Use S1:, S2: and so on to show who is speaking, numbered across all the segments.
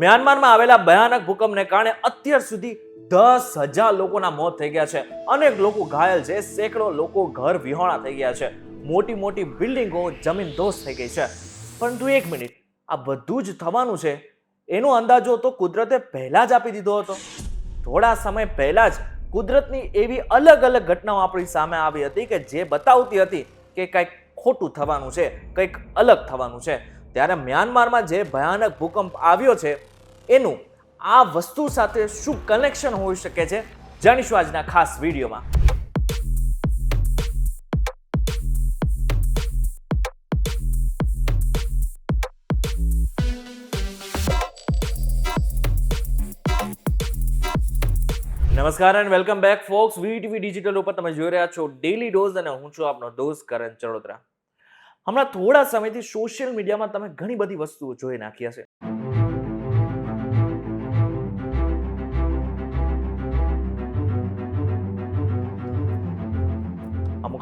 S1: મ્યાનમારમાં આવેલા ભયાનક ભૂકંપને કારણે અત્યાર સુધી 10,000 લોકોના મોત થઈ ગયા છે. અનેક લોકો ઘાયલ છે. સેંકડો લોકો ઘર વિહોણા થઈ ગયા છે. મોટી મોટી બિલ્ડિંગો જમીનદોસ્ત થઈ ગઈ છે. પરંતુ એક મિનિટ, આ બધું જ થવાનું છે એનો અંદાજો તો કુદરતે પહેલા જ આપી દીધો હતો. થોડા સમય પહેલા જ કુદરતની એવી અલગ અલગ ઘટનાઓ આપણી સામે આવી હતી કે જે બતાવતી હતી કે કંઈક ખોટું થવાનું છે, કંઈક અલગ થવાનું છે. ત્યારે મ્યાનમારમાં જે ભયાનક ભૂકંપ આવ્યો છે એનું આ વસ્તુ સાથે શું કનેક્શન હોઈ શકે છે જાણીશું આજના ખાસ વિડીયોમાં. નમસ્કાર and welcome back folks. VTV digital ઉપર તમે જોઈ રહ્યા છો ડેલી ડોઝ અને હું છું આપનો ડોઝ કરણ ચડોદરા. હમણાં થોડા સમયથી સોશિયલ મીડિયામાં તમે ઘણી બધી વસ્તુઓ જોઈ નાખી હશે.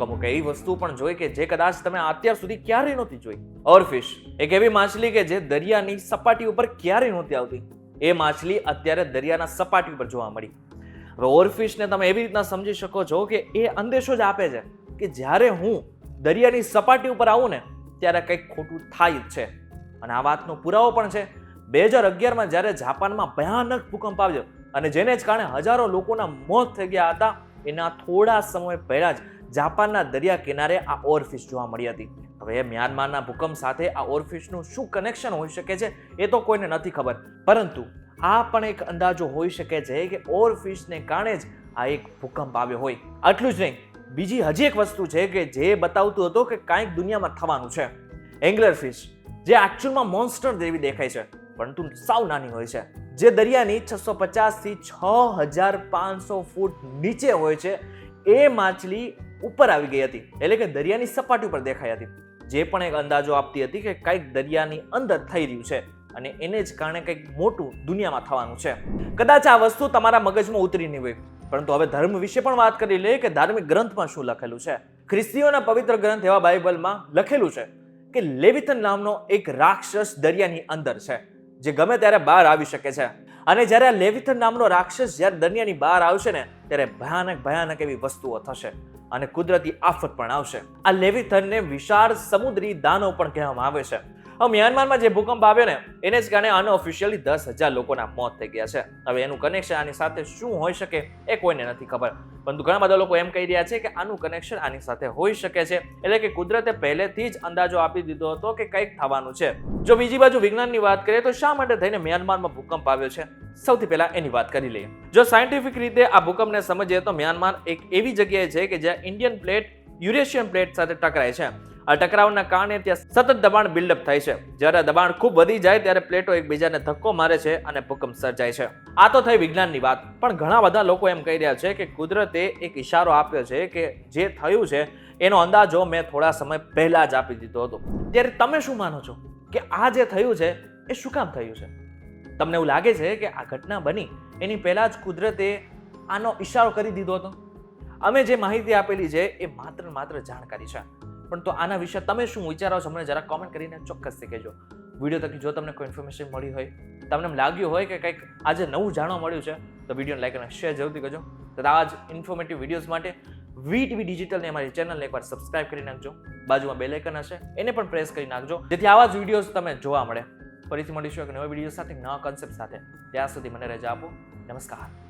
S1: અમુક એવી વસ્તુ પણ જોઈ કે જે કદાચ તમે અત્યાર સુધી ક્યારેય નહોતી જોઈ. ઓરફિશ એક એવી માછલી કે જે દરિયાની સપાટી ઉપર ક્યારેય નહોતી આવતી. એ માછલી અત્યારે દરિયાના સપાટી ઉપર જોવા મળી. હવે ઓરફિશને તમે એવી રીતના સમજી શકો છો કે એ અંદેશો જ આપે છે કે જ્યારે હું દરિયાની સપાટી ઉપર આવું ને ત્યારે કંઈક ખોટું થાય જ છે. અને આ વાતનો પુરાવો પણ છે. 2011માં જ્યારે જાપાનમાં ભયાનક ભૂકંપ આવ્યો અને જેને જ કારણે હજારો લોકોના મોત થઈ ગયા હતા, એના થોડા સમય પહેલા જ જાપાનના દરિયા કિનારે આ ઓરફિશ જોવા મળી હતી. હવે મ્યાનમારના ભૂકંપ સાથે આ ઓરફિશનું શું કનેક્શન હોઈ શકે છે એ તો કોઈને નથી ખબર, પરંતુ આ પણ એક અંદાજો હોઈ શકે છે કે ઓરફિશને કારણે જ આ એક ભૂકંપ આવ્યો હોય. આટલું જ નહીં, બીજી હજી એક વસ્તુ છે કે જે બતાવતું હતું કે કાંઈક દુનિયામાં થવાનું છે. એંગ્લર ફિશ જે એકચ્યુઅલમાં મોન્સ્ટર જેવી દેખાય છે પરંતુ સાવ નાની હોય છે, જે દરિયાની 650 થી 6,500 ફૂટ નીચે હોય છે, એ માછલી ઉપર આવી ગઈ હતી, એટલે કે દરિયાની સપાટી ઉપર દેખાઈ હતી. જે પણ એક અંદાજો આપતી હતી કે કંઈક દરિયાની અંદર થઈ રહ્યું છે અને એને જ કારણે કંઈક મોટું દુનિયામાં થવાનું છે. કદાચ આ વસ્તુ તમારા મગજમાં ઉતરી નહીં હોય, પરંતુ હવે ધર્મ વિશે પણ વાત કરી લઈએ કે ધાર્મિક ગ્રંથમાં શું લખેલું છે. ખ્રિસ્તીઓના પવિત્ર ગ્રંથ એવા બાઇબલમાં લખેલું છે કે લેવિથન નામનો એક રાક્ષસ દરિયાની અંદર છે જે ગમે ત્યારે બહાર આવી શકે છે. અને જ્યારે આ લેવિથન નામનો રાક્ષસ જ્યારે દરિયાની બહાર આવશે ને ત્યારે ભયાનક એવી વસ્તુઓ થશે અને કુદરતી આફત પણ આવશે. આ લેવિથનને વિશાળ સમુદ્રી દાનવ પણ કહેવામાં આવે છે. હવે મ્યાનમારમાં જે ભૂકંપ આવ્યો ને એને જ કારણે અનઓફિશિયલી 10,000 લોકોના મોત થઈ ગયા છે. હવે એનું કનેક્શન આની સાથે શું હોઈ શકે એ કોઈને નથી ખબર, પરંતુ ઘણા બધા લોકો એમ કહી રહ્યા છે કે આનું કનેક્શન આની સાથે હોઈ શકે છે, એટલે કે કુદરતે પહેલેથી જ અંદાજો આપી દીધો હતો કે કંઈક થવાનું છે. જો બીજી બાજુ વિજ્ઞાનની વાત કરીએ તો શા માટે થઈને મ્યાનમારમાં ભૂકંપ આવ્યો છે, સૌથી પહેલા એની વાત કરી લઈએ. જો સાયન્ટિફિક રીતે આ ભૂકંપને સમજીએ તો મ્યાનમાર એક એવી જગ્યાએ છે કે જ્યાં ઇન્ડિયન પ્લેટ યુરેશિયન પ્લેટ સાથે ટકરાય છે. આ ટકરાવના કારણે ત્યાં સતત દબાણ બિલ્ડઅપ થાય છે. જ્યારે દબાણ ખૂબ વધી જાય ત્યારે પ્લેટો એકબીજાને ધક્કો મારે છે અને ભૂકંપ સર્જાય છે. આ તો થઈ વિજ્ઞાનની વાત, પણ ઘણા બધા લોકો એમ કહી રહ્યા છે કે કુદરતે એક ઇશારો આપ્યો છે કે જે થયું છે એનો અંદાજો મેં થોડા સમય પહેલા જ આપી દીધો હતો. ત્યારે તમે શું માનો છો કે આ જે થયું છે એ શું કામ થયું છે? તમને એવું લાગે છે કે આ ઘટના બની એની પહેલા જ કુદરતે આનો ઇશારો કરી દીધો હતો? અમે જે માહિતી આપેલી છે એ માત્ર જાણકારી છે, પણ તો આના વિશે તમે શું વિચારો છો મને જરા કોમેન્ટ કરીને ચોક્કસથી કહેજો. વિડીયો થકી જો તમને કોઈ ઇન્ફોર્મેશન મળી હોય, તમને એમ લાગ્યું હોય કે કંઈક આજે નવું જાણવા મળ્યું છે, તો વિડીયોને લાઈક અને શેર જરૂરથી કરજો. તો આવા જ ઇન્ફોર્મેટિવ વિડીયોઝ માટે વીટીવી ડિજિટલની અમારી ચેનલને એકવાર સબસ્ક્રાઇબ કરી નાખજો. બાજુમાં બેલ આઇકન હશે એને પણ પ્રેસ કરી નાખજો, જેથી આવા જ વિડીયોઝ તમને જોવા મળે. ફરીથી મળીશું એક નવા વિડીયો સાથે, નવા કોન્સેપ્ટ સાથે. ત્યાં સુધી મને રજા આપો. નમસ્કાર.